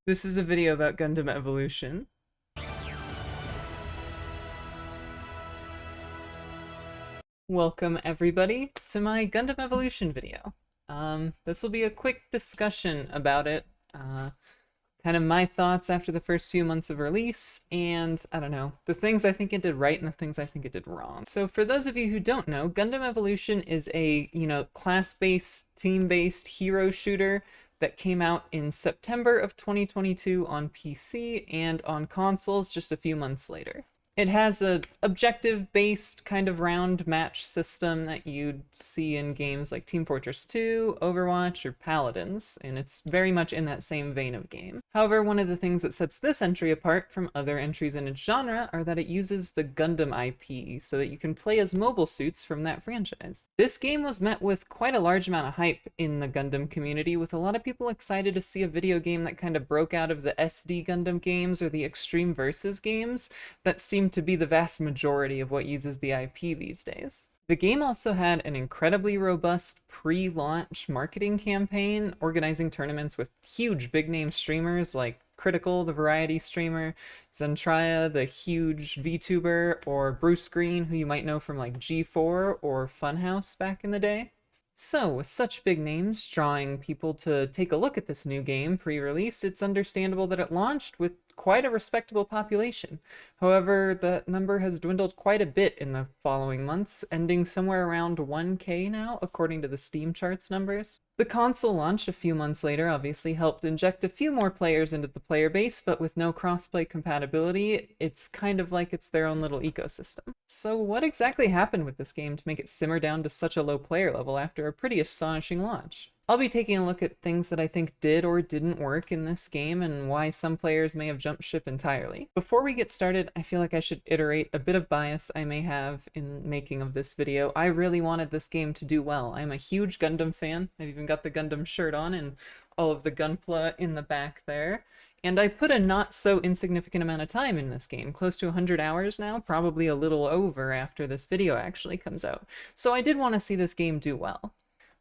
This is a video about Gundam Evolution. Welcome everybody to my Gundam Evolution video. This will be a quick discussion about it, kind of my thoughts after the first few months of release, and I don't know, the things I think it did right and the things I think it did wrong. So for those of you who don't know, Gundam Evolution is a, class-based, team-based hero shooter that came out in September of 2022 on PC and on consoles just a few months later. It has a objective-based kind of round match system that you'd see in games like Team Fortress 2, Overwatch, or Paladins, and it's very much in that same vein of game. However, one of the things that sets this entry apart from other entries in its genre are that it uses the Gundam IP, so that you can play as mobile suits from that franchise. This game was met with quite a large amount of hype in the Gundam community, with a lot of people excited to see a video game that kind of broke out of the SD Gundam games or the Extreme Versus games that seemed to be the vast majority of what uses the IP these days. The game also had an incredibly robust pre-launch marketing campaign, organizing tournaments with huge big-name streamers like Critical, the variety streamer, Zentraya, the huge VTuber, or Bruce Green, who you might know from like G4 or Funhouse back in the day. So, with such big names drawing people to take a look at this new game pre-release, it's understandable that it launched with quite a respectable population. However, the number has dwindled quite a bit in the following months, ending somewhere around 1K now, according to the Steam charts numbers. The console launch a few months later obviously helped inject a few more players into the player base, but with no crossplay compatibility, it's kind of like it's their own little ecosystem. So what exactly happened with this game to make it simmer down to such a low player level after a pretty astonishing launch? I'll be taking a look at things that I think did or didn't work in this game and why some players may have jumped ship entirely. Before we get started, I feel like I should iterate a bit of bias I may have in making of this video. I really wanted this game to do well. I'm a huge Gundam fan. I've even got the Gundam shirt on and all of the Gunpla in the back there. And I put a not so insignificant amount of time in this game, close to 100 hours now, probably a little over after this video actually comes out. So I did want to see this game do well.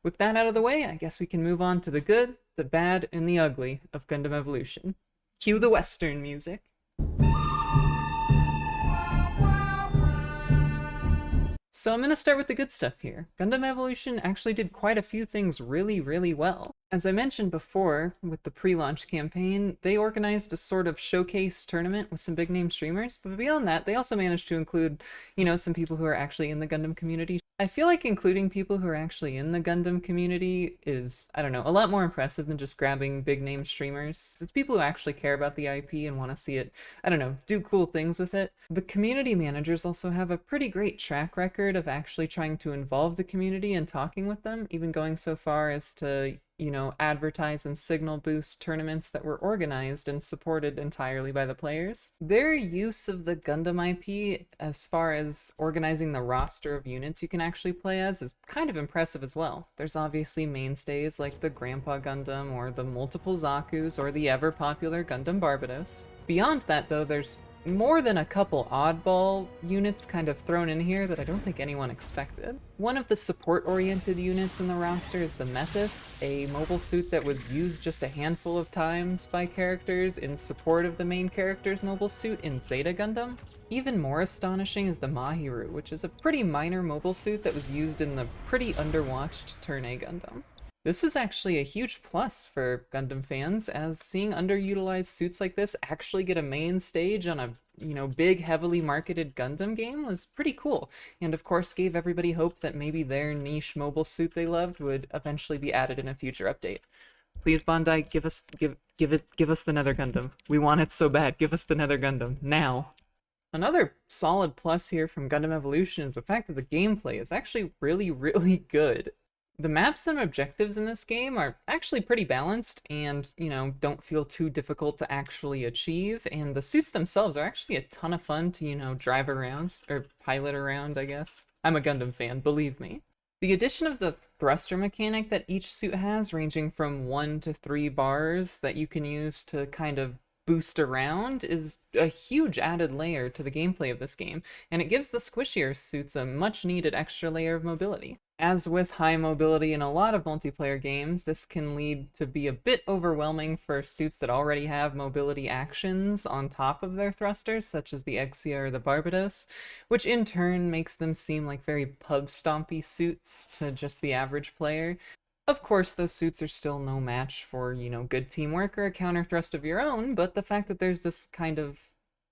With that out of the way, I guess we can move on to the good, the bad, and the ugly of Gundam Evolution. Cue the Western music. So I'm going to start with the good stuff here. Gundam Evolution actually did quite a few things really, really well. As I mentioned before, with the pre-launch campaign, they organized a sort of showcase tournament with some big-name streamers, but beyond that, they also managed to include, some people who are actually in the Gundam community. I feel like including people who are actually in the Gundam community is, I don't know, a lot more impressive than just grabbing big-name streamers. It's people who actually care about the IP and want to see it, I don't know, do cool things with it. The community managers also have a pretty great track record of actually trying to involve the community and talking with them, even going so far as to advertise and signal boost tournaments that were organized and supported entirely by the players. Their use of the Gundam IP as far as organizing the roster of units you can actually play as is kind of impressive as well. There's obviously mainstays like the Grandpa Gundam or the multiple Zakus or the ever-popular Gundam Barbatos. Beyond that though, there's more than a couple oddball units kind of thrown in here that I don't think anyone expected. One of the support-oriented units in the roster is the Methis, a mobile suit that was used just a handful of times by characters in support of the main character's mobile suit in Zeta Gundam. Even more astonishing is the Mahiru, which is a pretty minor mobile suit that was used in the pretty underwatched Turn A Gundam. This was actually a huge plus for Gundam fans, as seeing underutilized suits like this actually get a main stage on a, big, heavily marketed Gundam game was pretty cool, and of course gave everybody hope that maybe their niche mobile suit they loved would eventually be added in a future update. Please, Bandai, give us the Nether Gundam. We want it so bad. Give us the Nether Gundam now. Another solid plus here from Gundam Evolution is the fact that the gameplay is actually really, really good. The maps and objectives in this game are actually pretty balanced and, don't feel too difficult to actually achieve, and the suits themselves are actually a ton of fun to, drive around, or pilot around, I guess. I'm a Gundam fan, believe me. The addition of the thruster mechanic that each suit has, ranging from 1 to 3 bars that you can use to kind of boost around, is a huge added layer to the gameplay of this game, and it gives the squishier suits a much needed extra layer of mobility. As with high mobility in a lot of multiplayer games, this can lead to be a bit overwhelming for suits that already have mobility actions on top of their thrusters, such as the Exia or the Barbados, which in turn makes them seem like very pub-stompy suits to just the average player. Of course, those suits are still no match for, good teamwork or a counter thrust of your own, but the fact that there's this kind of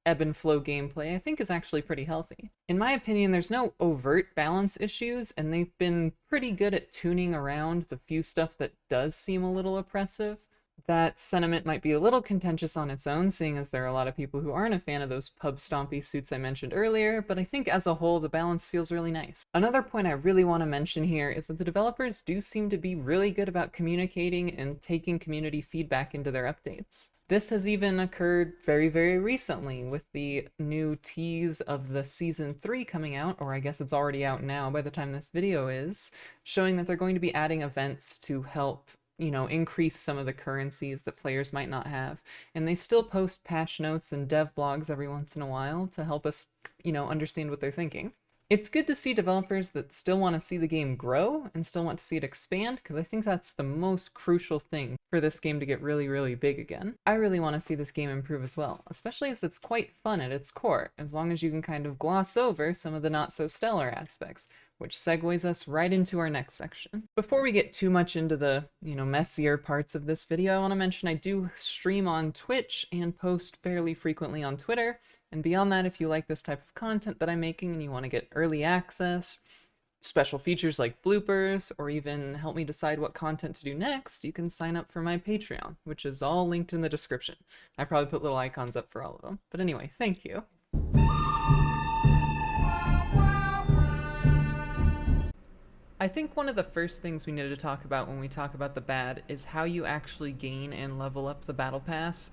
ebb and flow gameplay I think is actually pretty healthy. In my opinion, there's no overt balance issues, and they've been pretty good at tuning around the few stuff that does seem a little oppressive. That sentiment might be a little contentious on its own, seeing as there are a lot of people who aren't a fan of those pub stompy suits I mentioned earlier, but I think as a whole the balance feels really nice. Another point I really want to mention here is that the developers do seem to be really good about communicating and taking community feedback into their updates. This has even occurred very, very recently with the new tease of the Season 3 coming out, or I guess it's already out now by the time this video is, showing that they're going to be adding events to help increase some of the currencies that players might not have. And they still post patch notes and dev blogs every once in a while to help us, understand what they're thinking. It's good to see developers that still want to see the game grow and still want to see it expand, because I think that's the most crucial thing for this game to get really, really big again. I really want to see this game improve as well, especially as it's quite fun at its core, as long as you can kind of gloss over some of the not-so-stellar aspects, which segues us right into our next section. Before we get too much into the, messier parts of this video, I want to mention I do stream on Twitch and post fairly frequently on Twitter, and beyond that, if you like this type of content that I'm making and you want to get early access, special features like bloopers, or even help me decide what content to do next, you can sign up for my Patreon, which is all linked in the description. I probably put little icons up for all of them. But anyway, thank you. I think one of the first things we need to talk about when we talk about the bad is how you actually gain and level up the battle pass,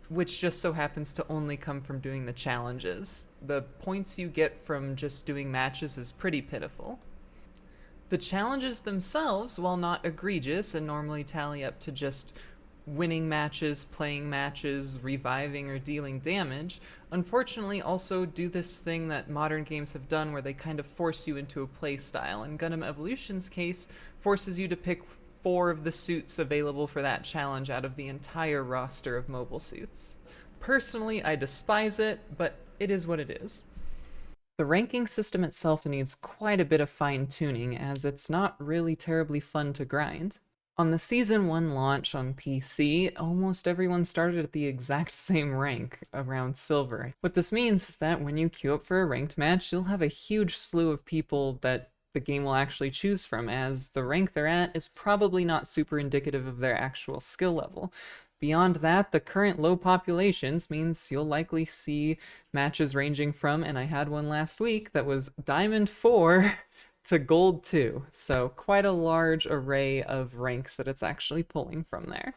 which just so happens to only come from doing the challenges. The points you get from just doing matches is pretty pitiful. The challenges themselves, while not egregious and normally tally up to just winning matches, playing matches, reviving, or dealing damage, unfortunately also do this thing that modern games have done where they kind of force you into a play style. In Gundam Evolution's case, forces you to pick 4 of the suits available for that challenge out of the entire roster of mobile suits. Personally, I despise it, but it is what it is. The ranking system itself needs quite a bit of fine-tuning, as it's not really terribly fun to grind. On the Season 1 launch on PC, almost everyone started at the exact same rank, around Silver. What this means is that when you queue up for a ranked match, you'll have a huge slew of people that the game will actually choose from, as the rank they're at is probably not super indicative of their actual skill level. Beyond that, the current low populations means you'll likely see matches ranging from, and I had one last week that was Diamond 4 to Gold 2, so quite a large array of ranks that it's actually pulling from there.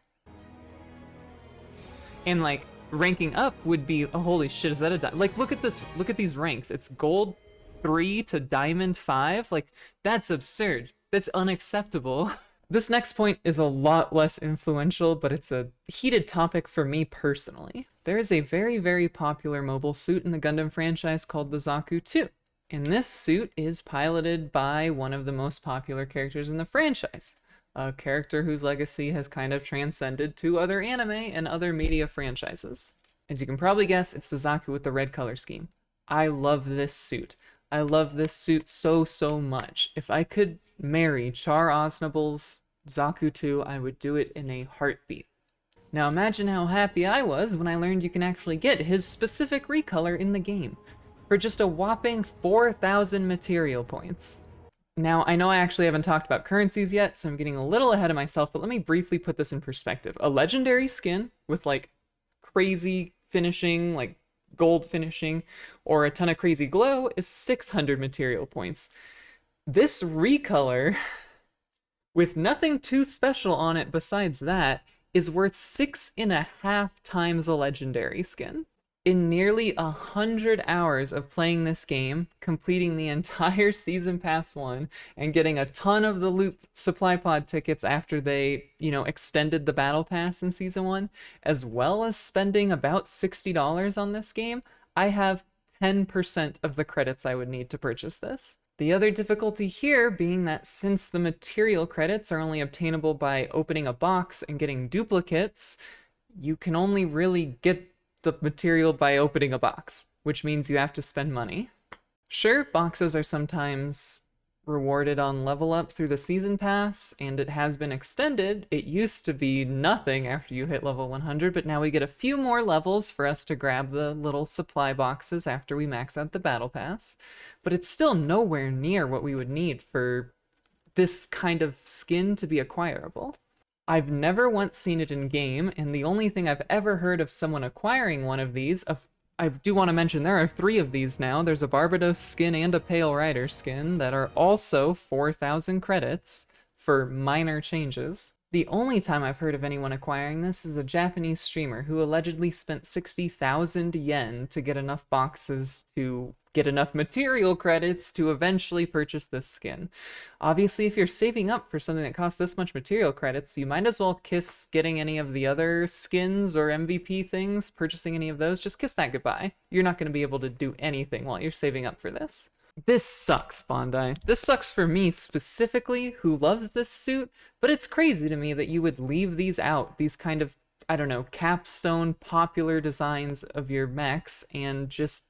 And like, ranking up would be, oh holy shit, is that a like, look at this, look at these ranks. It's Gold 3 to Diamond 5, like, that's absurd. That's unacceptable. This next point is a lot less influential, but it's a heated topic for me personally. There is a very, very popular mobile suit in the Gundam franchise called the Zaku 2. And this suit is piloted by one of the most popular characters in the franchise, a character whose legacy has kind of transcended to other anime and other media franchises. As you can probably guess, it's the Zaku with the red color scheme. I love this suit. I love this suit so, so much. If I could marry Char Aznable's Zaku 2, I would do it in a heartbeat. Now imagine how happy I was when I learned you can actually get his specific recolor in the game, for just a whopping 4,000 material points. Now, I know I actually haven't talked about currencies yet, so I'm getting a little ahead of myself, but let me briefly put this in perspective. A legendary skin with like crazy finishing, like gold finishing, or a ton of crazy glow is 600 material points. This recolor, with nothing too special on it besides that, is worth 6.5 times a legendary skin. In nearly 100 hours of playing this game, completing the entire Season Pass 1, and getting a ton of the loot supply pod tickets after they, extended the Battle Pass in Season 1, as well as spending about $60 on this game, I have 10% of the credits I would need to purchase this. The other difficulty here being that since the material credits are only obtainable by opening a box and getting duplicates, you can only really get the material by opening a box, which means you have to spend money. Sure, boxes are sometimes rewarded on level up through the season pass, and it has been extended. It used to be nothing after you hit level 100, but now we get a few more levels for us to grab the little supply boxes after we max out the battle pass. But it's still nowhere near what we would need for this kind of skin to be acquirable. I've never once seen it in game, and the only thing I've ever heard of someone acquiring one of these, I do want to mention there are 3 of these now. There's a Barbados skin and a Pale Rider skin that are also 4,000 credits for minor changes. The only time I've heard of anyone acquiring this is a Japanese streamer who allegedly spent 60,000 yen to get enough boxes to get enough material credits to eventually purchase this skin. Obviously, if you're saving up for something that costs this much material credits, you might as well kiss getting any of the other skins or MVP things, purchasing any of those. Just kiss that goodbye. You're not going to be able to do anything while you're saving up for this. This sucks, Bandai. This sucks for me specifically, who loves this suit, but it's crazy to me that you would leave these out, these kind of, I don't know, capstone popular designs of your mechs, and just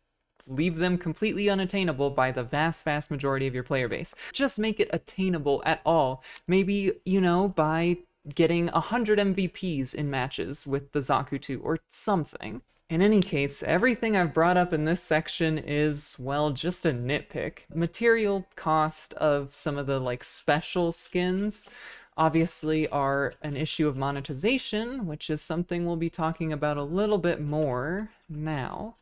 leave them completely unattainable by the vast majority of your player base. Just make it attainable at all. Maybe, you know, by getting 100 MVPs in matches with the Zakuto or something. In any case, everything I've brought up in this section is, well, just a nitpick. Material cost of some of the, like, special skins obviously are an issue of monetization, which is something we'll be talking about a little bit more now.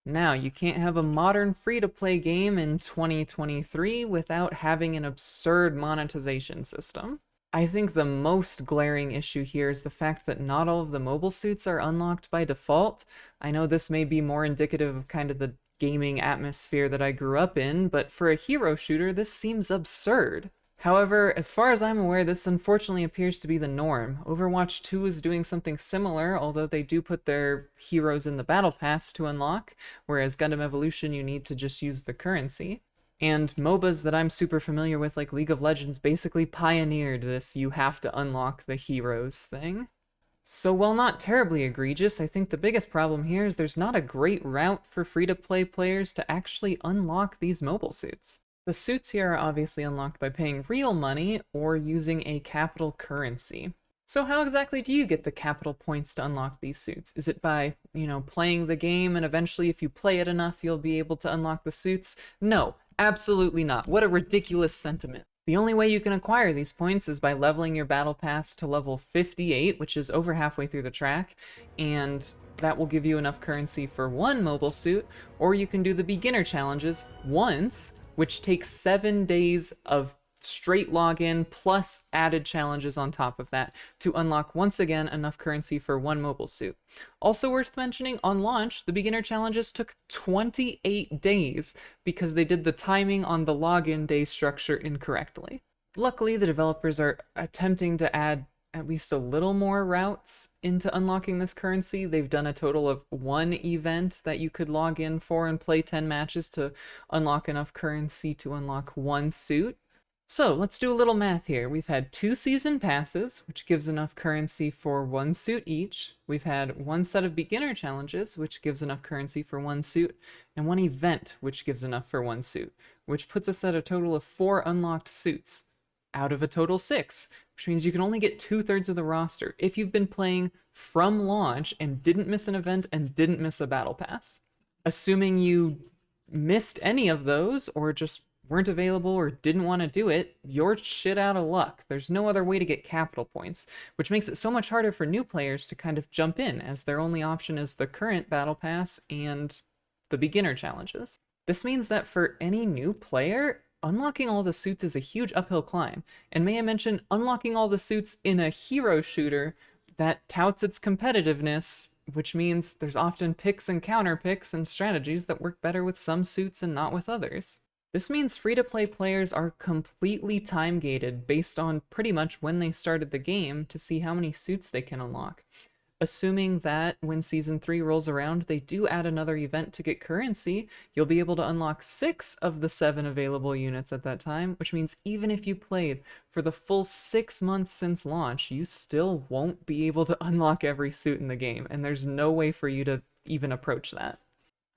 Now, you can't have a modern free-to-play game in 2023 without having an absurd monetization system. I think the most glaring issue here is the fact that not all of the mobile suits are unlocked by default. I know this may be more indicative of kind of the gaming atmosphere that I grew up in, but for a hero shooter, this seems absurd. However, as far as I'm aware, this unfortunately appears to be the norm. Overwatch 2 is doing something similar, although they do put their heroes in the battle pass to unlock, whereas Gundam Evolution you need to just use the currency. And MOBAs that I'm super familiar with, like League of Legends, basically pioneered this you have to unlock the heroes thing. So while not terribly egregious, I think the biggest problem here is there's not a great route for free-to-play players to actually unlock these mobile suits. The suits here are obviously unlocked by paying real money or using a capital currency. So how exactly do you get the capital points to unlock these suits? Is it by, you know, playing the game and eventually if you play it enough you'll be able to unlock the suits? No, absolutely not. What a ridiculous sentiment. The only way you can acquire these points is by leveling your battle pass to level 58, which is over halfway through the track, and that will give you enough currency for 1 mobile suit, or you can do the beginner challenges once, which takes 7 days of straight login plus added challenges on top of that to unlock once again enough currency for 1 mobile suit. Also worth mentioning, on launch, the beginner challenges took 28 days because they did the timing on the login day structure incorrectly. Luckily, the developers are attempting to add at least a little more routes into unlocking this currency. They've done a total of 1 event that you could log in for and play 10 matches to unlock enough currency to unlock 1 suit. So let's do a little math here. We've had 2 season passes, which gives enough currency for 1 suit each. We've had 1 set of beginner challenges, which gives enough currency for 1 suit, and 1 event, which gives enough for 1 suit, which puts us at a total of 4 unlocked suits out of a total 6, which means you can only get 2/3 of the roster if you've been playing from launch and didn't miss an event and didn't miss a battle pass. Assuming you missed any of those or just weren't available or didn't want to do it, you're shit out of luck. There's no other way to get capital points, which makes it so much harder for new players to kind of jump in, as their only option is the current battle pass and the beginner challenges. This means that for any new player, unlocking all the suits is a huge uphill climb, and may I mention, unlocking all the suits in a hero shooter that touts its competitiveness, which means there's often picks and counter picks and strategies that work better with some suits and not with others. This means free-to-play players are completely time-gated based on pretty much when they started the game to see how many suits they can unlock. assuming that when Season 3 rolls around, they do add another event to get currency, you'll be able to unlock 6 of the 7 available units at that time, which means even if you played for the full 6 months since launch, you still won't be able to unlock every suit in the game, and there's no way for you to even approach that.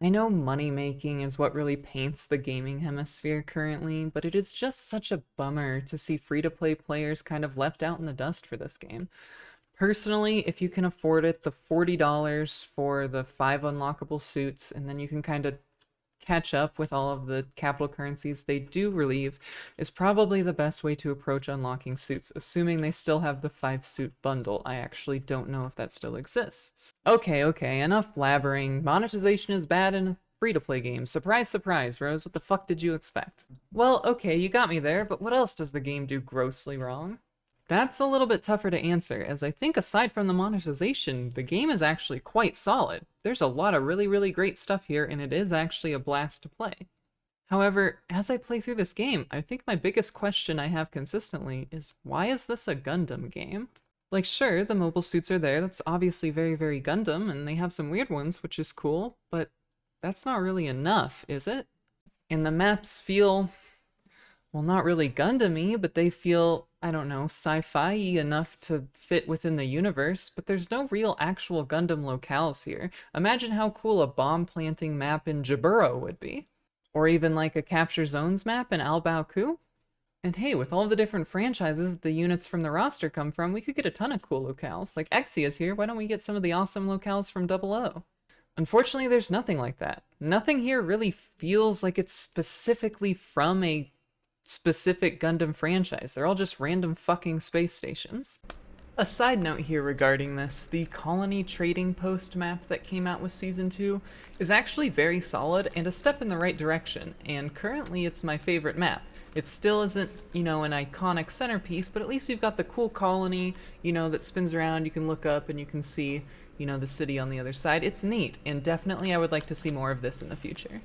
I know money making is what really paints the gaming hemisphere currently, but it is just such a bummer to see free-to-play players kind of left out in the dust for this game. Personally, if you can afford it, the $40 for the 5 unlockable suits, and then you can kind of catch up with all of the capital currencies they do relieve, is probably the best way to approach unlocking suits, assuming they still have the 5 suit bundle. I actually don't know if that still exists. Okay, enough blabbering. Monetization is bad in a free-to-play game. Surprise, surprise, Rose, what the fuck did you expect? Well, okay, you got me there, but what else does the game do grossly wrong? That's a little bit tougher to answer, as I think aside from the monetization, the game is actually quite solid. There's a lot of really great stuff here, and it is actually a blast to play. However, as I play through this game, I think my biggest question I have consistently is, why is this a Gundam game? Like, sure, the mobile suits are there, that's obviously very Gundam, and they have some weird ones, which is cool, but that's not really enough, is it? And the maps feel, well, not really Gundam-y, but they feel, I don't know, sci-fi enough to fit within the universe, but there's no real actual Gundam locales here. Imagine how cool a bomb planting map in Jaburo would be. Or even like a capture zones map in Al Baoku. And hey, with all the different franchises the units from the roster come from, we could get a ton of cool locales. Like Exia's here, why don't we get some of the awesome locales from Double O? Unfortunately, there's nothing like that. Nothing here really feels like it's specifically from a specific Gundam franchise. They're all just random fucking space stations. A side note here regarding this, the colony trading post map that came out with Season 2 is actually very solid and a step in the right direction, and currently it's my favorite map. It still isn't, an iconic centerpiece, but at least we've got the cool colony, that spins around, you can look up and you can see, the city on the other side. It's neat, and definitely I would like to see more of this in the future.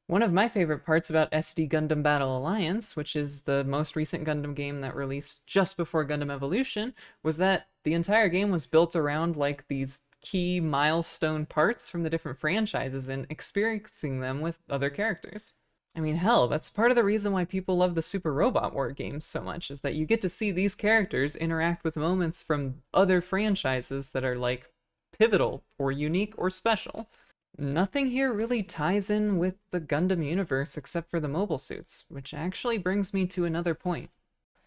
One of my favorite parts about SD Gundam Battle Alliance, which is the most recent Gundam game that released just before Gundam Evolution, was that the entire game was built around like these key milestone parts from the different franchises and experiencing them with other characters. I mean, hell, that's part of the reason why people love the Super Robot War games so much, is that you get to see these characters interact with moments from other franchises that are like pivotal or unique or special. Nothing here really ties in with the Gundam universe except for the mobile suits, which actually brings me to another point.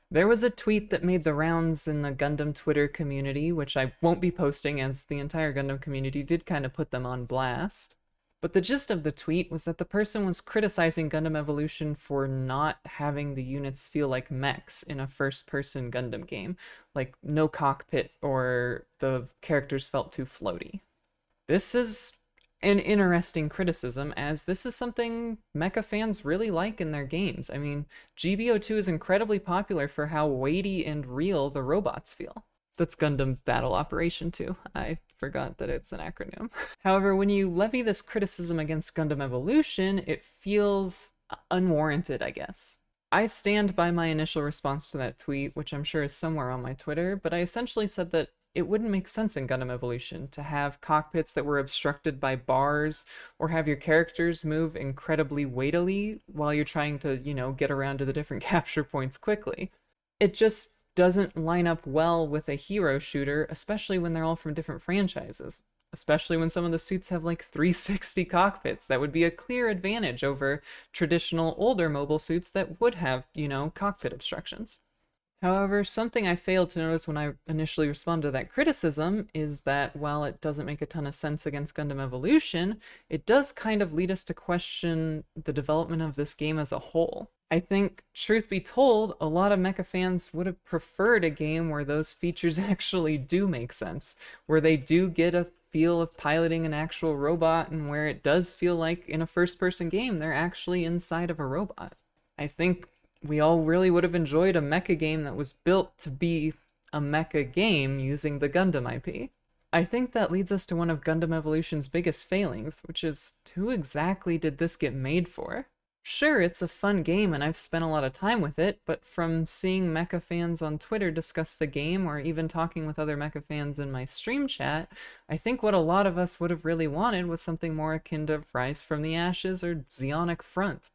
There was a tweet that made the rounds in the Gundam Twitter community, which I won't be posting as the entire Gundam community did kind of put them on blast. But the gist of the tweet was that the person was criticizing Gundam Evolution for not having the units feel like mechs in a first-person Gundam game, like no cockpit or the characters felt too floaty. This is an interesting criticism, as this is something mecha fans really like in their games. I mean, GBO2 is incredibly popular for how weighty and real the robots feel. That's Gundam Battle Operation 2. I forgot that it's an acronym. However, when you levy this criticism against Gundam Evolution, it feels unwarranted, I guess. I stand by my initial response to that tweet, which I'm sure is somewhere on my Twitter, but I essentially said that it wouldn't make sense in Gundam Evolution to have cockpits that were obstructed by bars, or have your characters move incredibly weightily while you're trying to, get around to the different capture points quickly. It just doesn't line up well with a hero shooter, especially when they're all from different franchises. Especially when some of the suits have like 360 cockpits. That would be a clear advantage over traditional older mobile suits that would have, cockpit obstructions. However, something I failed to notice when I initially responded to that criticism is that while it doesn't make a ton of sense against Gundam Evolution, it does kind of lead us to question the development of this game as a whole. I think, truth be told, a lot of mecha fans would have preferred a game where those features actually do make sense, where they do get a feel of piloting an actual robot, and where it does feel like in a first-person game they're actually inside of a robot. I think we all really would have enjoyed a mecha game that was built to be a mecha game using the Gundam IP. I think that leads us to one of Gundam Evolution's biggest failings, which is, who exactly did this get made for? Sure, it's a fun game and I've spent a lot of time with it, but from seeing mecha fans on Twitter discuss the game or even talking with other mecha fans in my stream chat, I think what a lot of us would have really wanted was something more akin to Rise from the Ashes or Zeonic Front.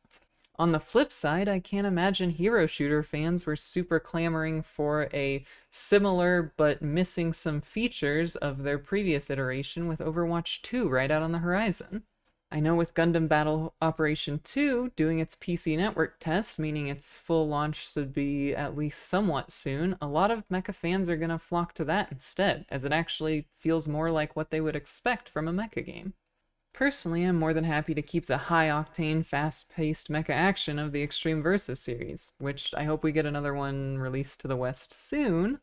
On the flip side, I can't imagine hero shooter fans were super clamoring for a similar but missing some features of their previous iteration with Overwatch 2 right out on the horizon. I know with Gundam Battle Operation 2 doing its PC network test, meaning its full launch should be at least somewhat soon, a lot of mecha fans are gonna flock to that instead, as it actually feels more like what they would expect from a mecha game. Personally, I'm more than happy to keep the high-octane, fast-paced mecha action of the Extreme Versus series, which I hope we get another one released to the West soon.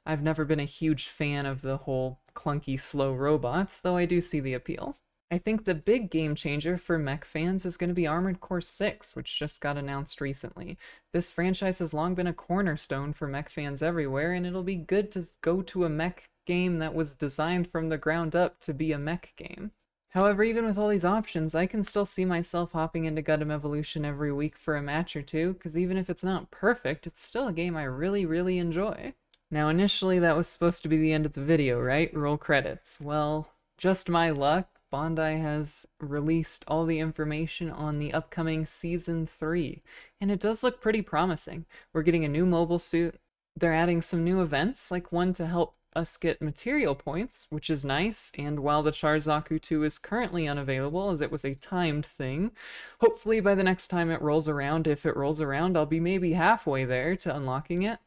I've never been a huge fan of the whole clunky, slow robots, though I do see the appeal. I think the big game changer for mech fans is going to be Armored Core 6, which just got announced recently. This franchise has long been a cornerstone for mech fans everywhere, and it'll be good to go to a mech game that was designed from the ground up to be a mech game. However, even with all these options, I can still see myself hopping into Gundam Evolution every week for a match or two, because even if it's not perfect, it's still a game I really, really enjoy. Now, initially that was supposed to be the end of the video, right? Roll credits. Well, just my luck, Bandai has released all the information on the upcoming Season 3, and it does look pretty promising. We're getting a new mobile suit, they're adding some new events, like one to help us get material points, which is nice, and while the Charzaku 2 is currently unavailable as it was a timed thing, hopefully by the next time it rolls around, if it rolls around, I'll be maybe halfway there to unlocking it.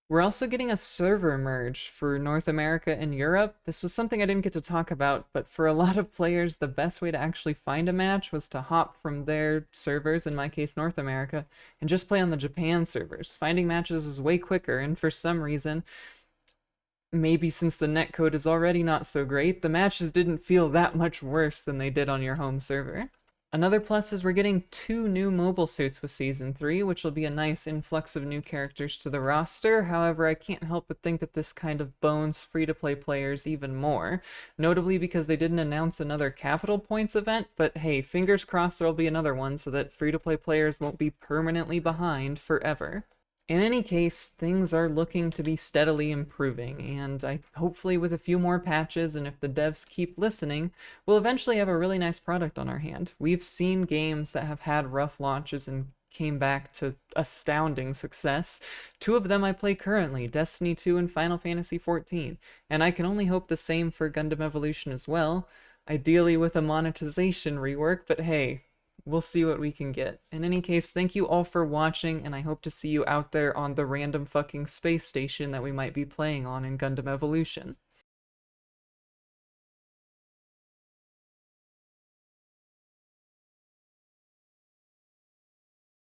We're also getting a server merge for North America and Europe. This was something I didn't get to talk about, but for a lot of players, the best way to actually find a match was to hop from their servers, in my case North America, and just play on the Japan servers. Finding matches is way quicker, and for some reason, maybe since the netcode is already not so great, the matches didn't feel that much worse than they did on your home server. Another plus is we're getting 2 new mobile suits with Season 3, which will be a nice influx of new characters to the roster. However, I can't help but think that this kind of bones free-to-play players even more, notably because they didn't announce another Capital Points event, but hey, fingers crossed there'll be another one so that free-to-play players won't be permanently behind forever. In any case, things are looking to be steadily improving, and hopefully with a few more patches and if the devs keep listening, we'll eventually have a really nice product on our hand. We've seen games that have had rough launches and came back to astounding success. 2 of them I play currently, Destiny 2 and Final Fantasy XIV, and I can only hope the same for Gundam Evolution as well, ideally with a monetization rework, but hey, we'll see what we can get. In any case, thank you all for watching, and I hope to see you out there on the random fucking space station that we might be playing on in Gundam Evolution.